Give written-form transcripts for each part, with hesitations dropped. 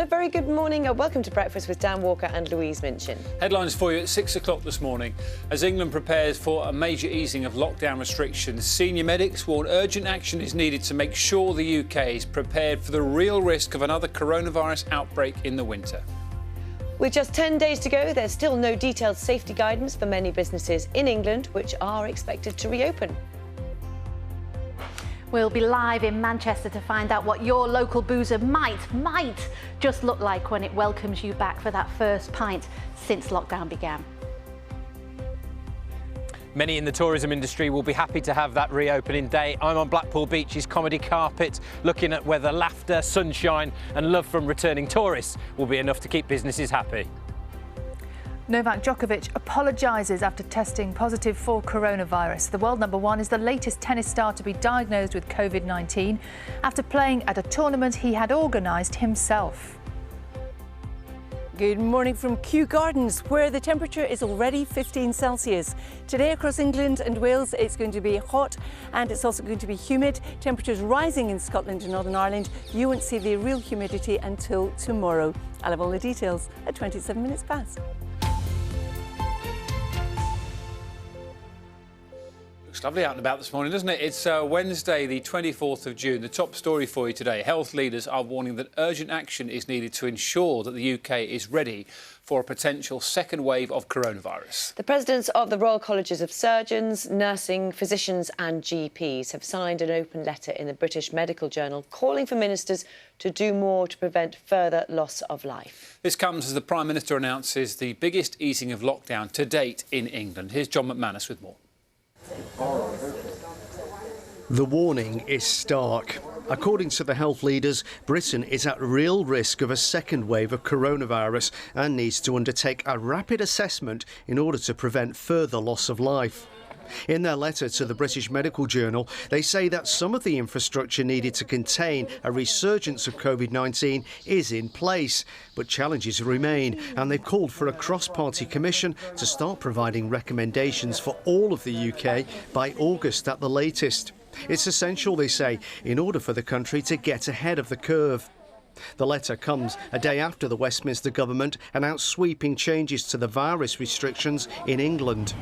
Hello, very good morning. Welcome to Breakfast with Dan Walker and Louise Minchin. Headlines for you at 6 o'clock this morning. As England prepares for a major easing of lockdown restrictions, senior medics warn urgent action is needed to make sure the UK is prepared for the real risk of another coronavirus outbreak in the winter. With just 10 days to go, there's still no detailed safety guidance for many businesses in England, which are expected to reopen. We'll be live in Manchester to find out what your local boozer might just look like when it welcomes you back for that first pint since lockdown began. Many in the tourism industry will be happy to have that reopening day. I'm on Blackpool Beach's comedy carpet, looking at whether laughter, sunshine and love from returning tourists will be enough to keep businesses happy. Novak Djokovic apologises after testing positive for coronavirus. The world number one is the latest tennis star to be diagnosed with Covid-19 after playing at a tournament he had organised himself. Good morning from Kew Gardens, where the temperature is already 15 Celsius. Today across England and Wales, it's going to be hot and it's also going to be humid. Temperatures rising in Scotland and Northern Ireland. You won't see the real humidity until tomorrow. I'll have all the details at 27 minutes past. Looks lovely out and about this morning, doesn't it? It's Wednesday, the 24th of June. The top story for you today. Health leaders are warning that urgent action is needed to ensure that the UK is ready for a potential second wave of coronavirus. The presidents of the Royal Colleges of Surgeons, Nursing, Physicians and GPs have signed an open letter in the British Medical Journal calling for ministers to do more to prevent further loss of life. This comes as the Prime Minister announces the biggest easing of lockdown to date in England. Here's John McManus with more. The warning is stark. According to the health leaders, Britain is at real risk of a second wave of coronavirus and needs to undertake a rapid assessment in order to prevent further loss of life. In their letter to the British Medical Journal, they say that some of the infrastructure needed to contain a resurgence of Covid-19 is in place, but challenges remain, and they've called for a cross-party commission to start providing recommendations for all of the UK by August at the latest. It's essential, they say, in order for the country to get ahead of the curve. The letter comes a day after the Westminster government announced sweeping changes to the virus restrictions in England.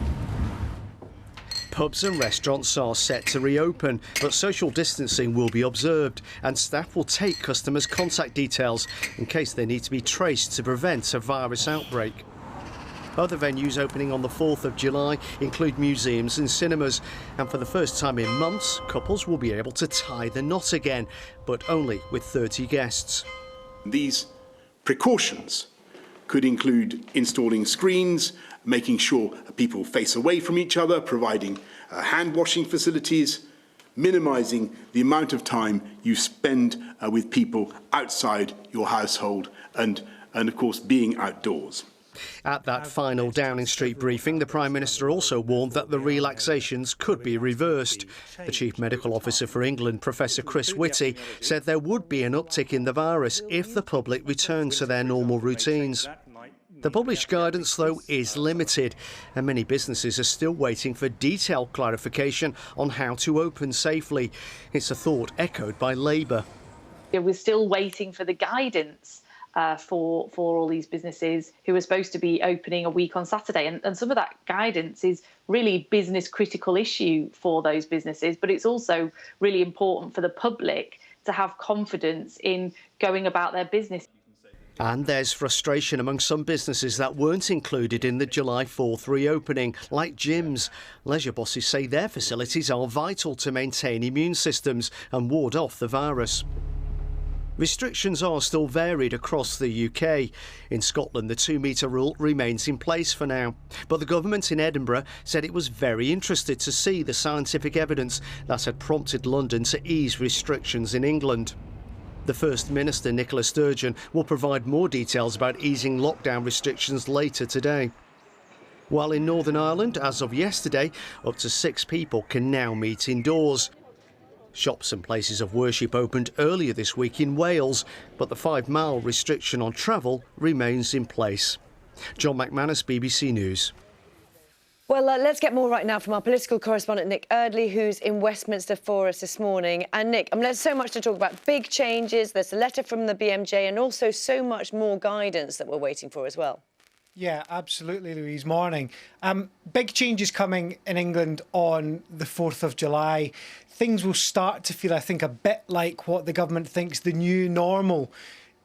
Pubs and restaurants are set to reopen, but social distancing will be observed and staff will take customers' contact details in case they need to be traced to prevent a virus outbreak. Other venues opening on the 4th of July include museums and cinemas, and for the first time in months, couples will be able to tie the knot again, but only with 30 guests. These precautions could include installing screens, making sure people face away from each other, providing hand washing facilities, minimising the amount of time you spend with people outside your household and of course being outdoors. At that final Downing Street briefing, the Prime Minister also warned that the relaxations could be reversed. The Chief Medical Officer for England, Professor Chris Whitty, said there would be an uptick in the virus if the public returned to their normal routines. The published guidance, though, is limited, and many businesses are still waiting for detailed clarification on how to open safely. It's a thought echoed by Labour. We're still waiting for the guidance for all these businesses who are supposed to be opening a week on Saturday. And some of that guidance is really business critical issue for those businesses, but it's also really important for the public to have confidence in going about their business. And there's frustration among some businesses that weren't included in the July 4th reopening, like gyms. Leisure bosses say their facilities are vital to maintain immune systems and ward off the virus. Restrictions are still varied across the UK. In Scotland, the 2-metre rule remains in place for now. But the government in Edinburgh said it was very interested to see the scientific evidence that had prompted London to ease restrictions in England. The First Minister, Nicola Sturgeon, will provide more details about easing lockdown restrictions later today. While in Northern Ireland, as of yesterday, up to 6 people can now meet indoors. Shops and places of worship opened earlier this week in Wales, but the 5-mile restriction on travel remains in place. John McManus, BBC News. Well, let's get more right now from our political correspondent, Nick Eardley, who's in Westminster for us this morning. And Nick, there's so much to talk about. Big changes, there's a letter from the BMJ and also so much more guidance that we're waiting for as well. Yeah, absolutely, Louise. Morning. Big changes coming in England on the 4th of July. Things will start to feel, I think, a bit like what the government thinks the new normal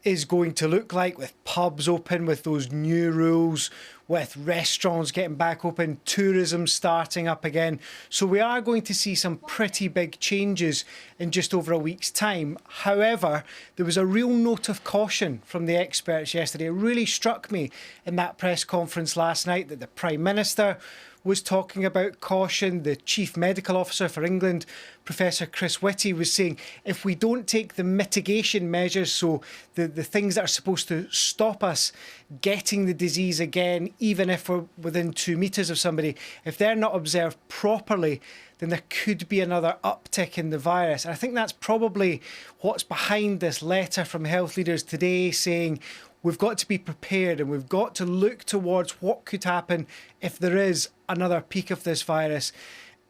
is going to look like, with pubs open, with those new rules, with restaurants getting back open, tourism starting up again. So we are going to see some pretty big changes in just over a week's time. However, there was a real note of caution from the experts yesterday. It really struck me in that press conference last night that the Prime Minister was talking about caution. The Chief Medical Officer for England, Professor Chris Whitty, was saying if we don't take the mitigation measures, so the things that are supposed to stop us getting the disease again, even if we're within 2 metres of somebody, if they're not observed properly, then there could be another uptick in the virus. And I think that's probably what's behind this letter from health leaders today, saying we've got to be prepared and we've got to look towards what could happen if there is another peak of this virus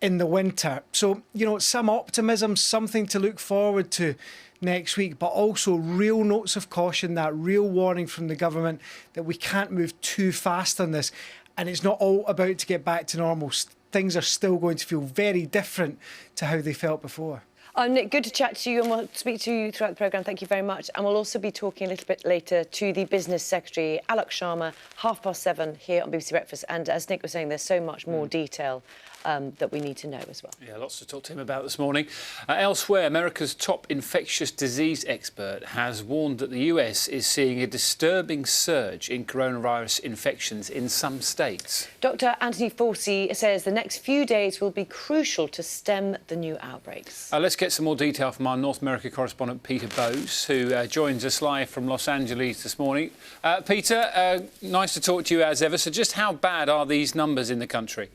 in the winter. So, some optimism, something to look forward to next week, but also real notes of caution, that real warning from the government that we can't move too fast on this. And it's not all about to get back to normal. Things are still going to feel very different to how they felt before. Nick, good to chat to you, and we'll speak to you throughout the programme. Thank you very much. And we'll also be talking a little bit later to the Business Secretary, Alok Sharma, 7:30 here on BBC Breakfast. And as Nick was saying, there's so much more detail that we need to know as well. Yeah, lots to talk to him about this morning. Elsewhere, America's top infectious disease expert has warned that the US is seeing a disturbing surge in coronavirus infections in some states. Dr. Anthony Fauci says the next few days will be crucial to stem the new outbreaks. Let's get some more detail from our North America correspondent, Peter Bowes, who joins us live from Los Angeles this morning. Peter, nice to talk to you as ever. So just how bad are these numbers in the country?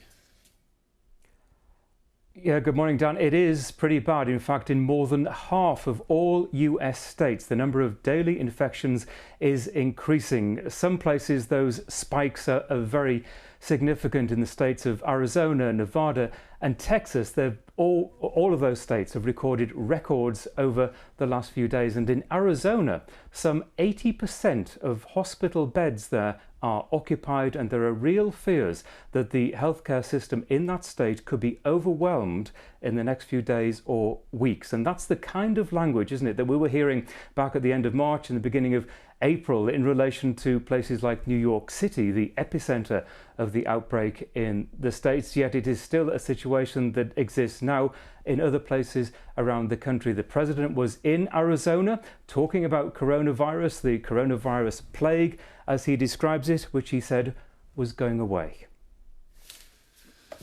Yeah, good morning, Dan. It is pretty bad. In fact, in more than half of all US states, the number of daily infections is increasing. Some places those spikes are very significant. In the states of Arizona, Nevada and Texas, all of those states have recorded records over the last few days. And in Arizona, some 80% of hospital beds there are occupied, and there are real fears that the healthcare system in that state could be overwhelmed in the next few days or weeks. And that's the kind of language, isn't it, that we were hearing back at the end of March and the beginning of April in relation to places like New York City, the epicenter of the outbreak in the States. Yet it is still a situation that exists now in other places around the country. The president was in Arizona talking about coronavirus, the coronavirus plague, as he describes it, which he said was going away.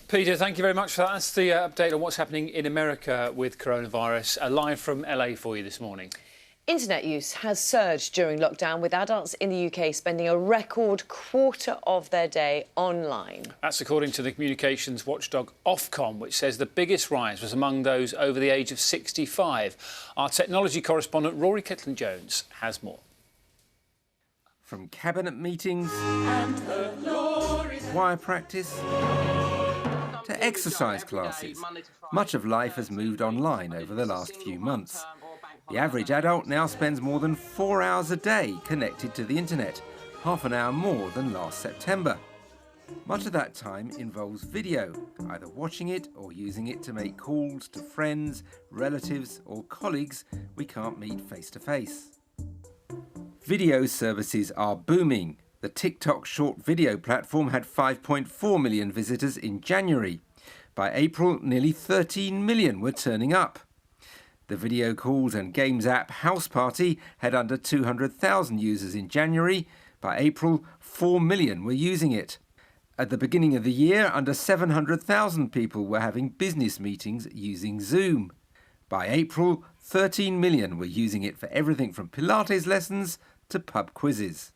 Peter, thank you very much for that. That's the update on what's happening in America with coronavirus. Live from LA for you this morning. Internet use has surged during lockdown, with adults in the UK spending a record quarter of their day online. That's according to the communications watchdog Ofcom, which says the biggest rise was among those over the age of 65. Our technology correspondent Rory Kitlan-Jones has more. From cabinet meetings, choir practice to exercise classes, much of life has moved online over the last few months. The average adult now spends more than 4 hours a day connected to the internet, half an hour more than last September. Much of that time involves video, either watching it or using it to make calls to friends, relatives or colleagues we can't meet face to face. Video services are booming. The TikTok short video platform had 5.4 million visitors in January. By April, nearly 13 million were turning up. The video calls and games app House Party had under 200,000 users in January. By April, 4 million were using it. At the beginning of the year, under 700,000 people were having business meetings using Zoom. By April, 13 million were using it for everything from Pilates lessons to pub quizzes.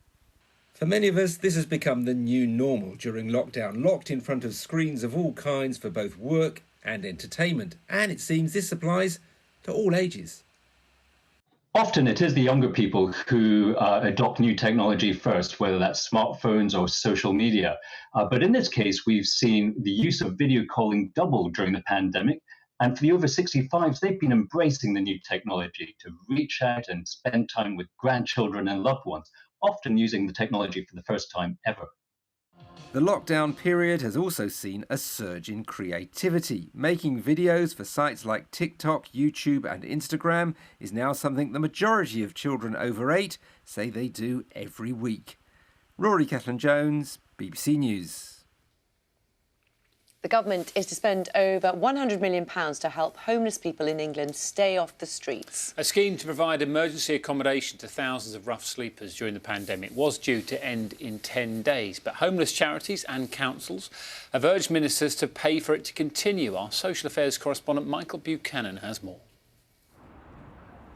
For many of us, this has become the new normal during lockdown, locked in front of screens of all kinds for both work and entertainment. And it seems this applies to all ages. Often it is the younger people who adopt new technology first, whether that's smartphones or social media. But in this case, we've seen the use of video calling double during the pandemic. And for the over 65s, they've been embracing the new technology to reach out and spend time with grandchildren and loved ones, often using the technology for the first time ever. The lockdown period has also seen a surge in creativity. Making videos for sites like TikTok, YouTube and Instagram is now something the majority of children over 8 say they do every week. Rory Catlin-Jones, BBC News. The government is to spend over £100 million to help homeless people in England stay off the streets. A scheme to provide emergency accommodation to thousands of rough sleepers during the pandemic was due to end in 10 days. But homeless charities and councils have urged ministers to pay for it to continue. Our social affairs correspondent Michael Buchanan has more.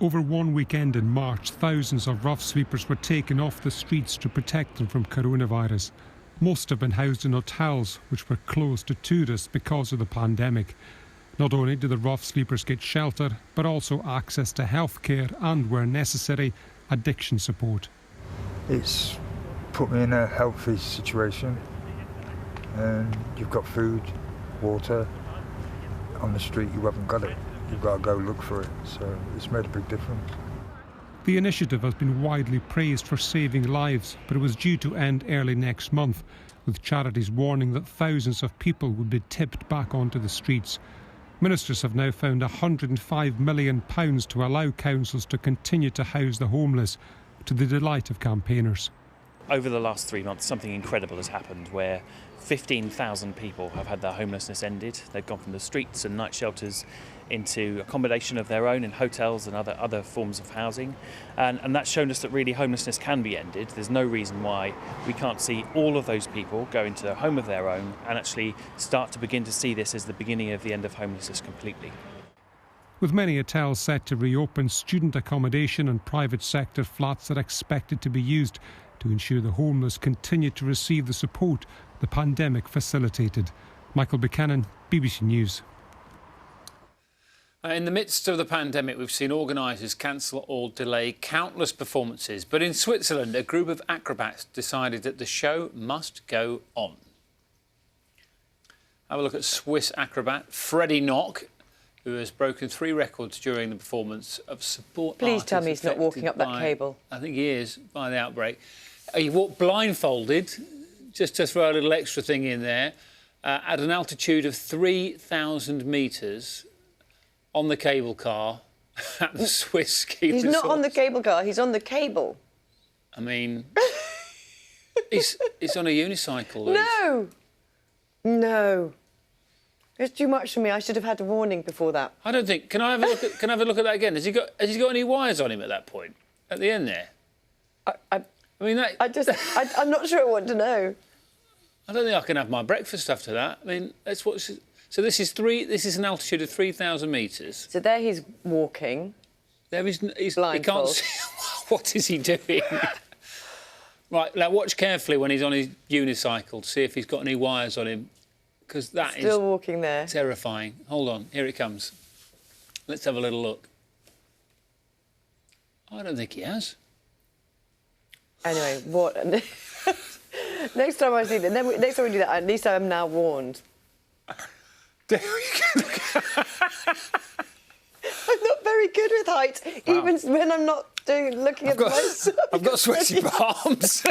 Over one weekend in March, thousands of rough sleepers were taken off the streets to protect them from coronavirus. Most have been housed in hotels, which were closed to tourists because of the pandemic. Not only do the rough sleepers get shelter, but also access to healthcare and, where necessary, addiction support. It's put me in a healthy situation, and you've got food, water. On the street you haven't got it. You've got to go look for it, so it's made a big difference. The initiative has been widely praised for saving lives, but it was due to end early next month, with charities warning that thousands of people would be tipped back onto the streets. Ministers have now found £105 million to allow councils to continue to house the homeless, to the delight of campaigners. Over the last 3 months, something incredible has happened where 15,000 people have had their homelessness ended. They've gone from the streets and night shelters into accommodation of their own in hotels and other forms of housing. And that's shown us that really homelessness can be ended. There's no reason why we can't see all of those people go into a home of their own and actually start to begin to see this as the beginning of the end of homelessness completely. With many hotels set to reopen, student accommodation and private sector flats are expected to be used to ensure the homeless continue to receive the support the pandemic facilitated. Michael Buchanan, BBC News. In the midst of the pandemic, we've seen organisers cancel or delay countless performances. But in Switzerland, a group of acrobats decided that the show must go on. Have a look at Swiss acrobat Freddie Nock, who has broken 3 records during the performance of support. Please tell me he's not walking up that cable. I think he is, by the outbreak. He walked blindfolded, just to throw a little extra thing in there, at an altitude of 3,000 metres on the cable car at the Swiss ski resort. He's not on the cable car, he's on the cable. I mean, he's on a unicycle. Louise. No. It's too much for me. I should have had a warning before that. I don't think. Can I have a look at that again? Has he got any wires on him at that point? At the end there? I'm not sure I want to know. I don't think I can have my breakfast after that. I mean, that's what. So this is an altitude of 3,000 metres. So there he's walking. There he's blindfold. He can't see. What is he doing? Right, now watch carefully when he's on his unicycle to see if he's got any wires on him, because that is still walking there. Terrifying. Hold on, here it comes. Let's have a little look. I don't think he has. Anyway, what? Next time I see that, next time we do that, at least I'm now warned. There we go. I'm not very good with heights, even when I'm not looking at myself. I've got sweaty palms.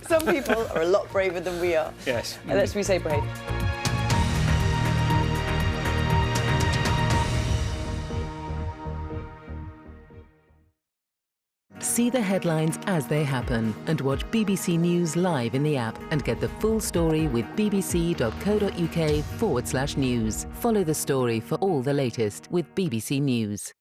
Some people are a lot braver than we are. Yes. And let's be say brave. See the headlines as they happen and watch BBC News live in the app and get the full story with bbc.co.uk/news. Follow the story for all the latest with BBC News.